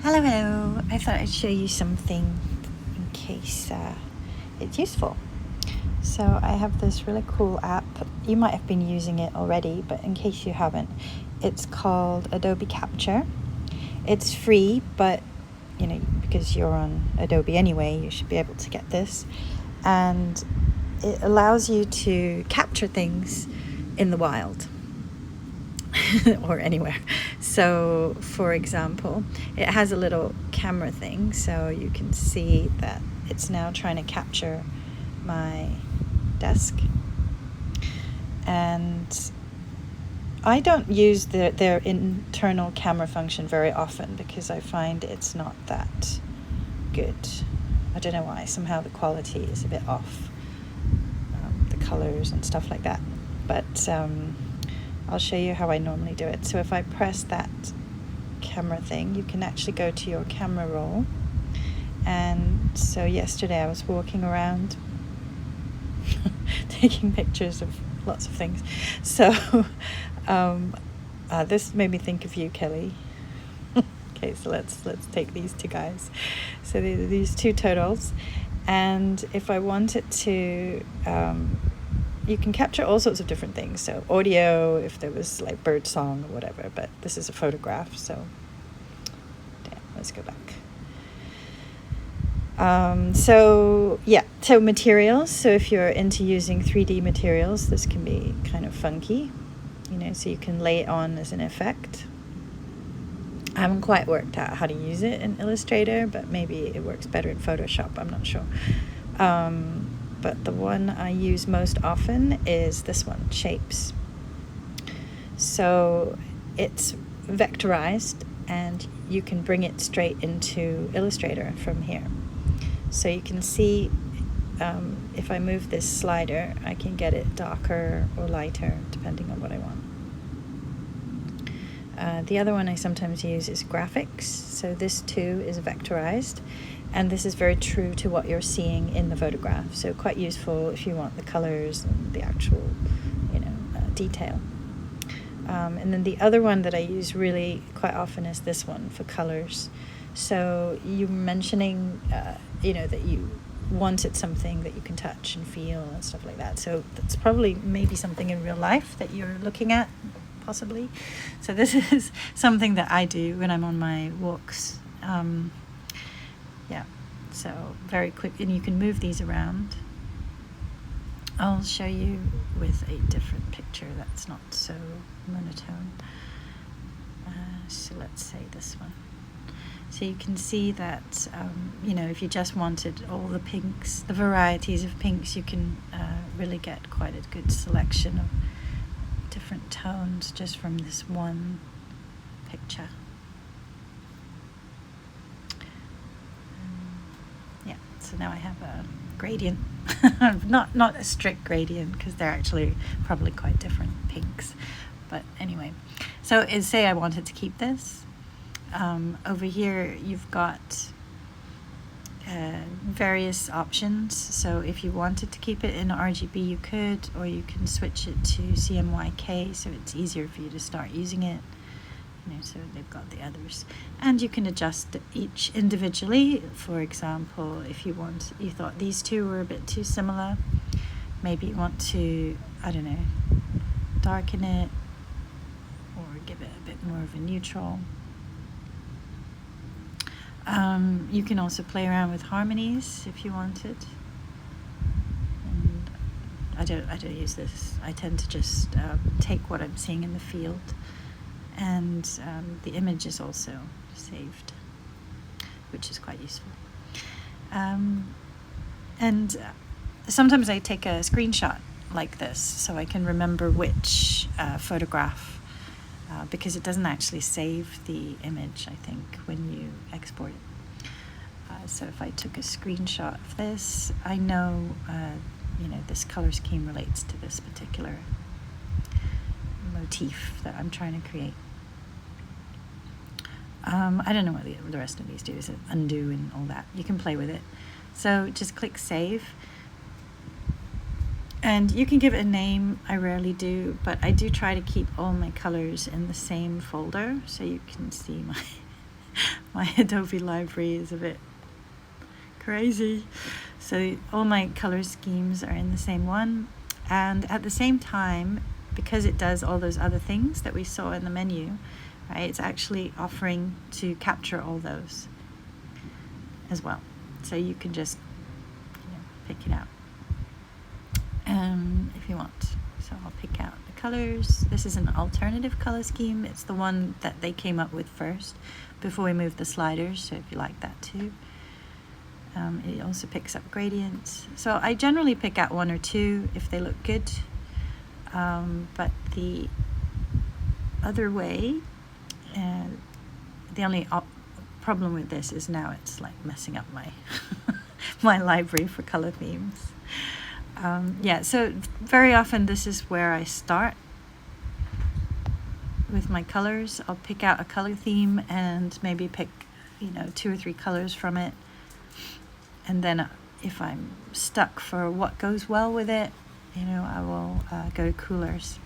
Hello, hello. I thought I'd show you something in case it's useful. So I have this really cool app. You might have been using it already, but in case you haven't, it's called Adobe Capture. It's free, but because you're on Adobe anyway, you should be able to get this. And it allows you to capture things in the wild. Or anywhere. So for example, it has a little camera thing, so you can see that it's now trying to capture my desk. And I don't use their internal camera function very often because I find it's not that good. I don't know why. Somehow the quality is a bit off, the colors and stuff like that. But I'll show you how I normally do it. So if I press that camera thing, you can actually go to your camera roll. And so yesterday I was walking around taking pictures of lots of things. So this made me think of you, Kelly. Okay, so let's take these two guys. So these two turtles. And if I wanted to you can capture all sorts of different things. So audio, if there was like bird song or whatever, but this is a photograph, so let's go back. So materials. So if you're into using 3D materials, this can be kind of funky, so you can lay it on as an effect. I haven't quite worked out how to use it in Illustrator, but maybe it works better in Photoshop, I'm not sure. But the one I use most often is this one, Shapes. So it's vectorized and you can bring it straight into Illustrator from here. So you can see if I move this slider, I can get it darker or lighter depending on what I want. The other one I sometimes use is graphics. So this too is vectorized. And this is very true to what you're seeing in the photograph. So quite useful if you want the colors and the actual, detail. And then the other one that I use really quite often is this one for colors. So you were mentioning, that you wanted something that you can touch and feel and stuff like that. So that's probably maybe something in real life that you're looking at, possibly. So this is something that I do when I'm on my walks. So very quick, and you can move these around. I'll show you with a different picture that's not so monotone. So let's say this one. So you can see that, if you just wanted all the pinks, the varieties of pinks, you can really get quite a good selection of different tones just from this one picture. So now I have a gradient, not a strict gradient because they're actually probably quite different pinks. But anyway, so say I wanted to keep this. Over here you've got various options. So if you wanted to keep it in RGB you could, or you can switch it to CMYK so it's easier for you to start using it. So they've got the others, and you can adjust each individually. For example, if you thought these two were a bit too similar, maybe you want to, darken it or give it a bit more of a neutral. You can also play around with harmonies if you wanted. And I don't use this. I tend to just take what I'm seeing in the field. And the image is also saved, which is quite useful. And sometimes I take a screenshot like this so I can remember which photograph, because it doesn't actually save the image, I think, when you export it. So if I took a screenshot of this, I know, this color scheme relates to this particular motif that I'm trying to create. I don't know what the rest of these do, is it undo and all that. You can play with it. So just click save. And you can give it a name. I rarely do, but I do try to keep all my colors in the same folder so you can see My Adobe library is a bit crazy. So all my color schemes are in the same one. And at the same time, because it does all those other things that we saw in the menu, right, it's actually offering to capture all those as well. So you can just pick it out if you want. So I'll pick out the colors. This is an alternative color scheme. It's the one that they came up with first before we moved the sliders, so if you like that too. It also picks up gradients. So I generally pick out one or two if they look good. But the other way, the only problem with this is now it's like messing up my my library for color themes. Yeah, so very often this is where I start with my colors. I'll pick out a color theme and maybe pick, 2 or 3 colors from it. And then if I'm stuck for what goes well with it, I will go to coolers.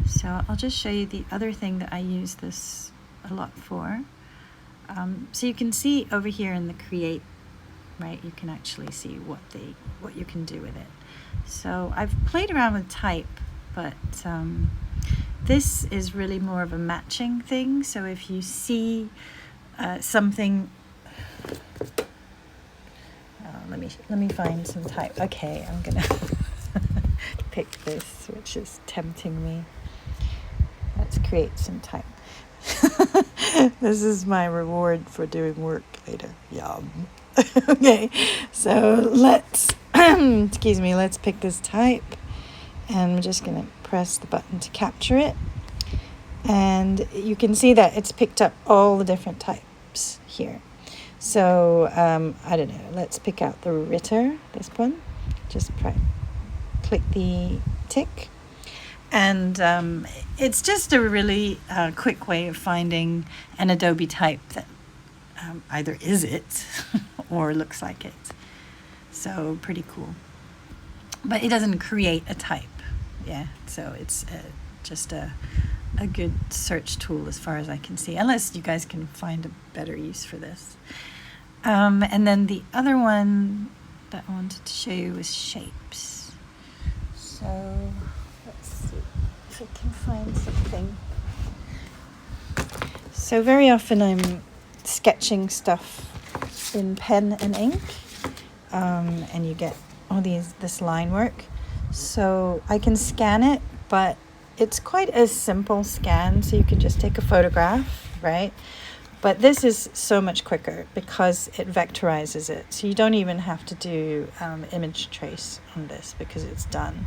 So I'll just show you the other thing that I use this a lot for. So you can see over here in the create, right, you can actually see what you can do with it. So I've played around with type, but this is really more of a matching thing. So if you see something, let me find some type. Okay, I'm gonna pick this, which is tempting me. Let's create some type. This is my reward for doing work later. Yum. Okay, so let's excuse me, let's pick this type, and I'm just gonna press the button to capture it, and you can see that it's picked up all the different types here. So I don't know, let's pick out the Ritter, this one. Just click the tick, and it's just a really quick way of finding an Adobe type that either is it or looks like it. So pretty cool. But it doesn't create a type, yeah. So it's just a good search tool as far as I can see, unless you guys can find a better use for this. And then the other one that I wanted to show you was shapes. So let's see if I can find something. So very often I'm sketching stuff in pen and ink, and you get all this line work. So I can scan it, but it's quite a simple scan, so you can just take a photograph, right? But this is so much quicker because it vectorizes it. So you don't even have to do image trace on this because it's done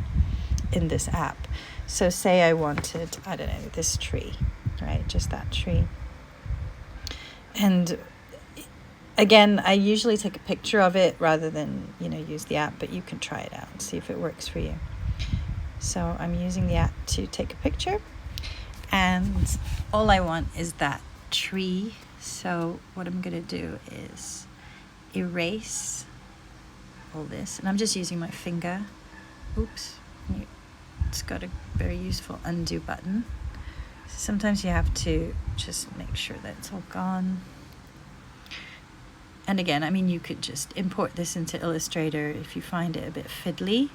in this app. So say I wanted, I don't know, this tree, right? Just that tree. And again, I usually take a picture of it rather than, use the app, but you can try it out and see if it works for you. So I'm using the app to take a picture, and all I want is that tree. So what I'm going to do is erase all this, and I'm just using my finger. Oops, it's got a very useful undo button. So sometimes you have to just make sure that it's all gone. And again, you could just import this into Illustrator if you find it a bit fiddly.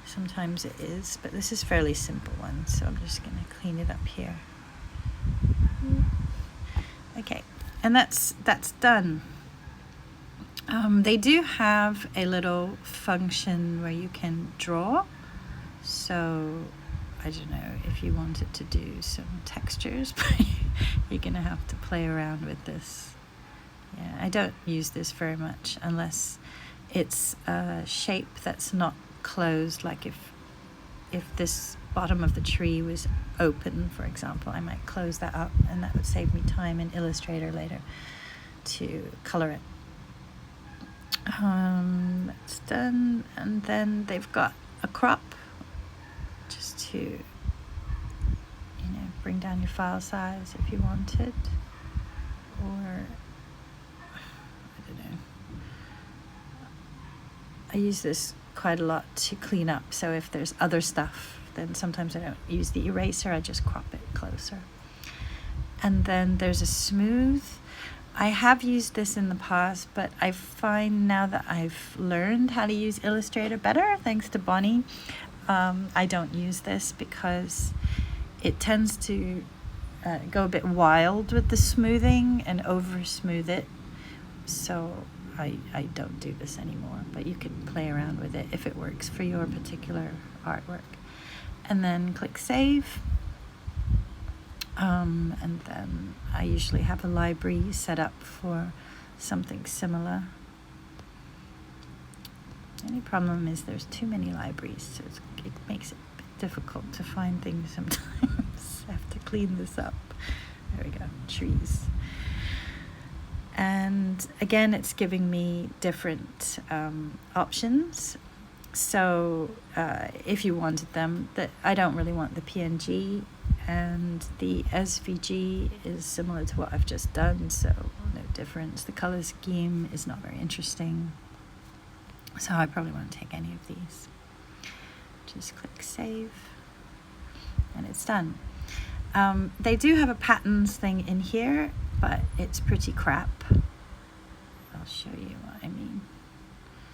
Sometimes it is, but this is a fairly simple one, so I'm just going to clean it up here. Okay, and that's done. They do have a little function where you can draw. So I don't know if you wanted to do some textures, but you're going to have to play around with this. Yeah, I don't use this very much unless it's a shape that's not closed. Like if this bottom of the tree was open, for example, I might close that up, and that would save me time in Illustrator later to color it. That's done, and then they've got a crop just to bring down your file size if you wanted, or I don't know. I use this quite a lot to clean up, so if there's other stuff, then sometimes I don't use the eraser, I just crop it closer. And then there's a smooth. I have used this in the past, but I find now that I've learned how to use Illustrator better, thanks to Bonnie, I don't use this because it tends to go a bit wild with the smoothing and over smooth it. So I don't do this anymore, but you can play around with it if it works for your particular artwork. And then click save. And then I usually have a library set up for something similar. Only problem is there's too many libraries, so it makes it a bit difficult to find things sometimes. I have to clean this up. There we go, trees. And again, it's giving me different options. So if you wanted them, I don't really want the PNG, and the SVG is similar to what I've just done, so no difference. The color scheme is not very interesting, so I probably won't take any of these. Just click save, and it's done. They do have a patterns thing in here, but it's pretty crap. I'll show you what I mean.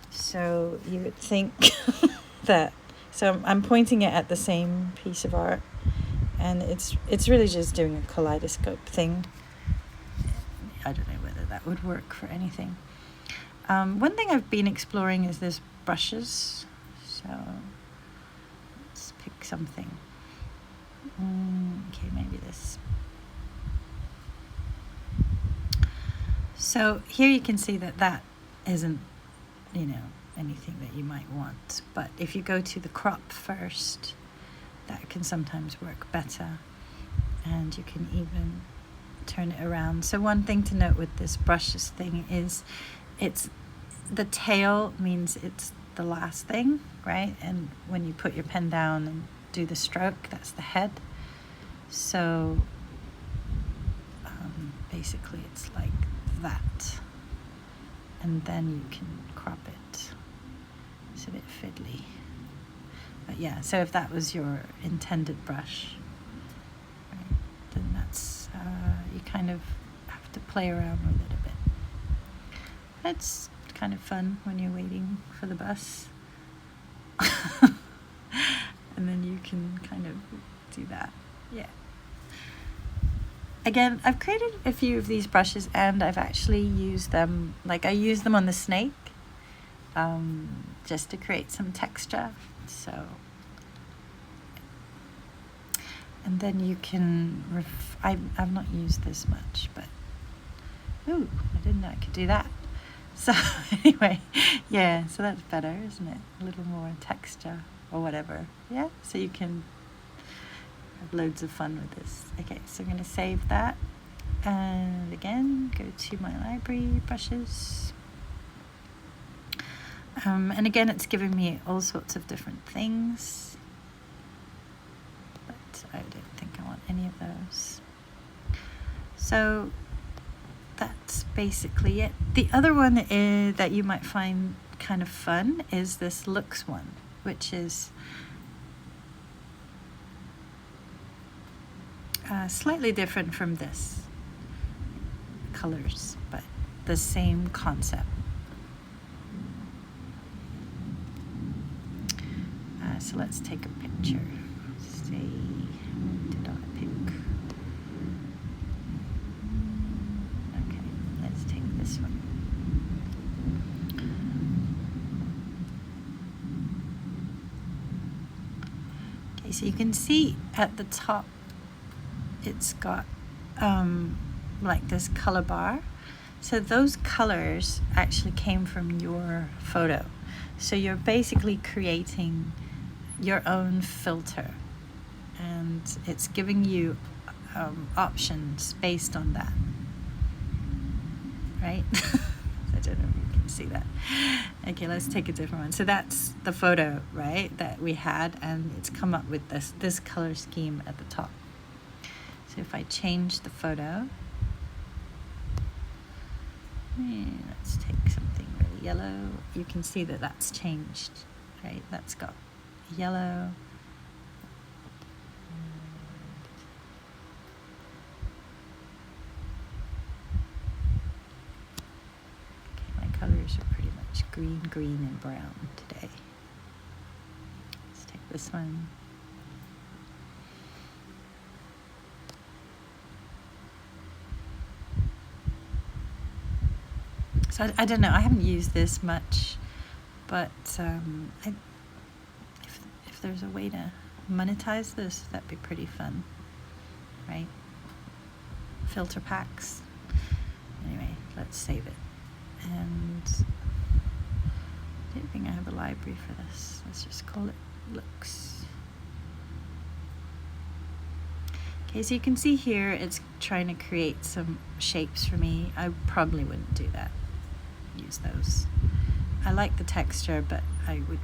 So you would think that, so I'm pointing it at the same piece of art, and it's really just doing a kaleidoscope thing. I don't know whether that would work for anything. One thing I've been exploring is this brushes. So let's pick something. Okay, maybe this. So here you can see that isn't, anything that you might want. But if you go to the crop first, that can sometimes work better. And you can even turn it around. So one thing to note with this brushes thing is the tail means it's the last thing, right? And when you put your pen down and do the stroke, that's the head. So basically it's like that. And then you can crop it. It's a bit fiddly. But yeah, so if that was your intended brush, right, then that's, you kind of have to play around with it a bit. It's kind of fun when you're waiting for the bus. And then you can kind of do that. Yeah. Again, I've created a few of these brushes, and I've actually used them, like I used them on the snake, just to create some texture. So, and then you can, I've not used this much, but, ooh, I didn't know I could do that. So anyway, yeah, so that's better, isn't it? A little more texture or whatever. Yeah, so you can have loads of fun with this. Okay, so I'm going to save that, and again go to my library, brushes, and again it's giving me all sorts of different things, but I don't think I want any of those. So that's basically it. The other one that you might find kind of fun is this looks one, which is slightly different from this colors, but the same concept. So let's take a picture. Say, what did I pick? Okay, let's take this one. Okay, so you can see at the top it's got like this color bar. So those colors actually came from your photo. So you're basically creating your own filter, and it's giving you options based on that, right? I don't know if you can see that. Okay, let's take a different one. So that's the photo, right, that we had, and it's come up with this color scheme at the top. So if I change the photo, let's take something really yellow. You can see that that's changed, right? That's got yellow. colors are pretty much green, green, and brown today. Let's take this one. So I don't know, I haven't used this much, but if there's a way to monetize this, that'd be pretty fun, right? Filter packs. Anyway, let's save it. And I don't think I have a library for this. Let's just call it looks. Okay, so you can see here it's trying to create some shapes for me. I probably wouldn't do that. Use those. I like the texture, but I would,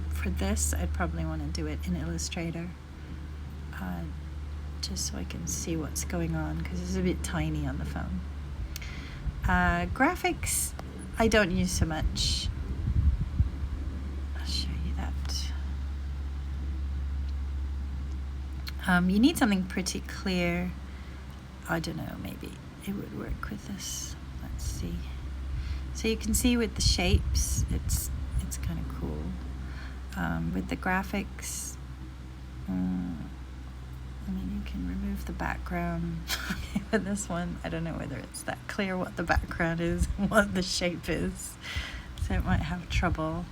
for this, I'd probably want to do it in Illustrator, just so I can see what's going on, because it's a bit tiny on the phone. Graphics, I don't use so much. I'll show you that. You need something pretty clear. I don't know, maybe it would work with this. Let's see. So you can see with the shapes, it's kind of cool. With the graphics, I mean, you can remove the background. With this one, I don't know whether it's that clear what the background is and what the shape is, so it might have trouble.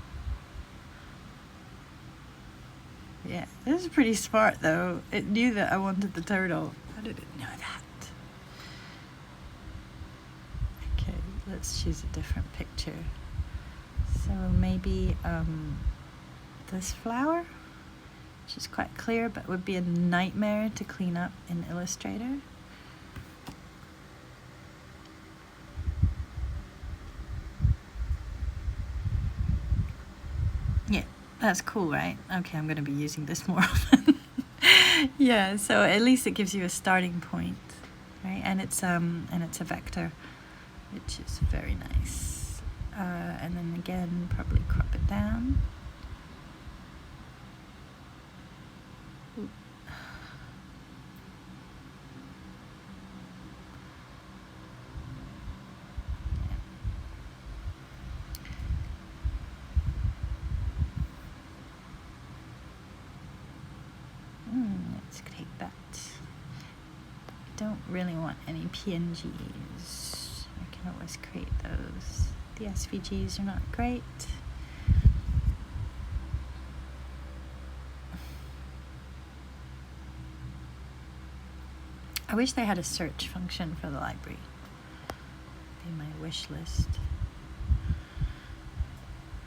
Yeah, this is pretty smart though. It knew that I wanted the turtle. How did it know that? Okay, let's choose a different picture. So maybe this flower, which is quite clear but would be a nightmare to clean up in Illustrator. Yeah, that's cool, right? Okay, I'm going to be using this more often. Yeah, so at least it gives you a starting point, right? And it's a vector, which is very nice. And then again, probably crop it down. Ooh. Let's take that. I don't really want any PNGs. I can always create those. The SVGs are not great. I wish they had a search function for the library. Be my wish list.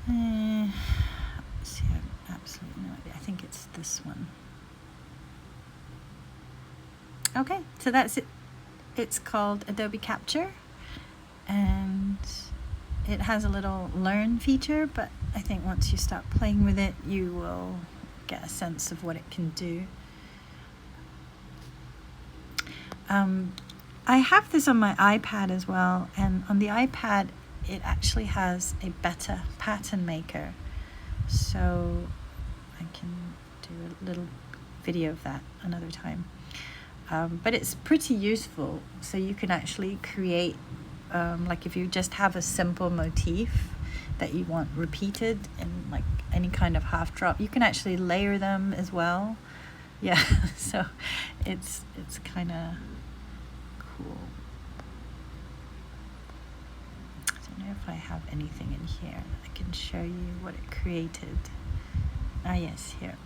Let's see, I have absolutely no idea. I think it's this one. Okay, so that's it. It's called Adobe Capture, and it has a little learn feature, but I think once you start playing with it, you will get a sense of what it can do. I have this on my iPad as well, and on the iPad it actually has a better pattern maker, so I can do a little video of that another time. But it's pretty useful, so you can actually create, like if you just have a simple motif that you want repeated in like any kind of half drop, you can actually layer them as well. Yeah, so it's kind of cool. I don't know if I have anything in here that I can show you what it created. Ah, yes, here.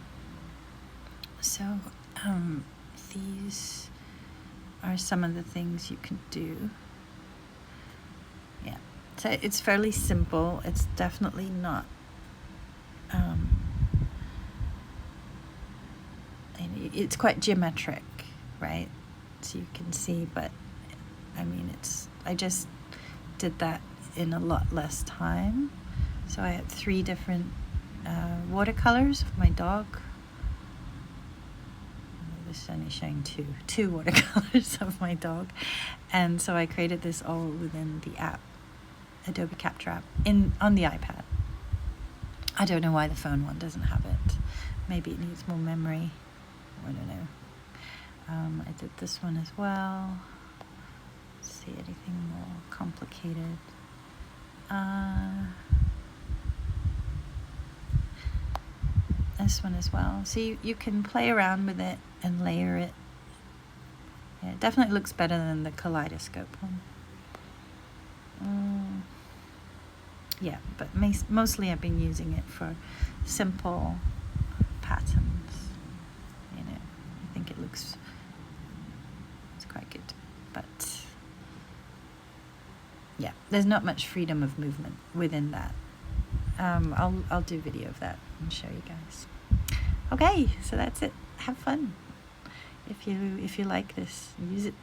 So these are some of the things you can do. Yeah, so it's fairly simple. It's definitely not it's quite geometric, right? So you can see, but I mean, I just did that in a lot less time. So I had 3 different watercolors of my dog. This is only showing two watercolors of my dog, and so I created this all within the app, Adobe Capture app, on the iPad. I don't know why the phone one doesn't have it. Maybe it needs more memory. I don't know. I did this one as well. Let's see, anything more complicated? This one as well. So you can play around with it and layer it. Yeah, it definitely looks better than the kaleidoscope one. Yeah, but mostly I've been using it for simple patterns. You know, I think it's quite good. But yeah, there's not much freedom of movement within that. I'll do a video of that and show you guys. Okay, so that's it. Have fun. If you like this, use it.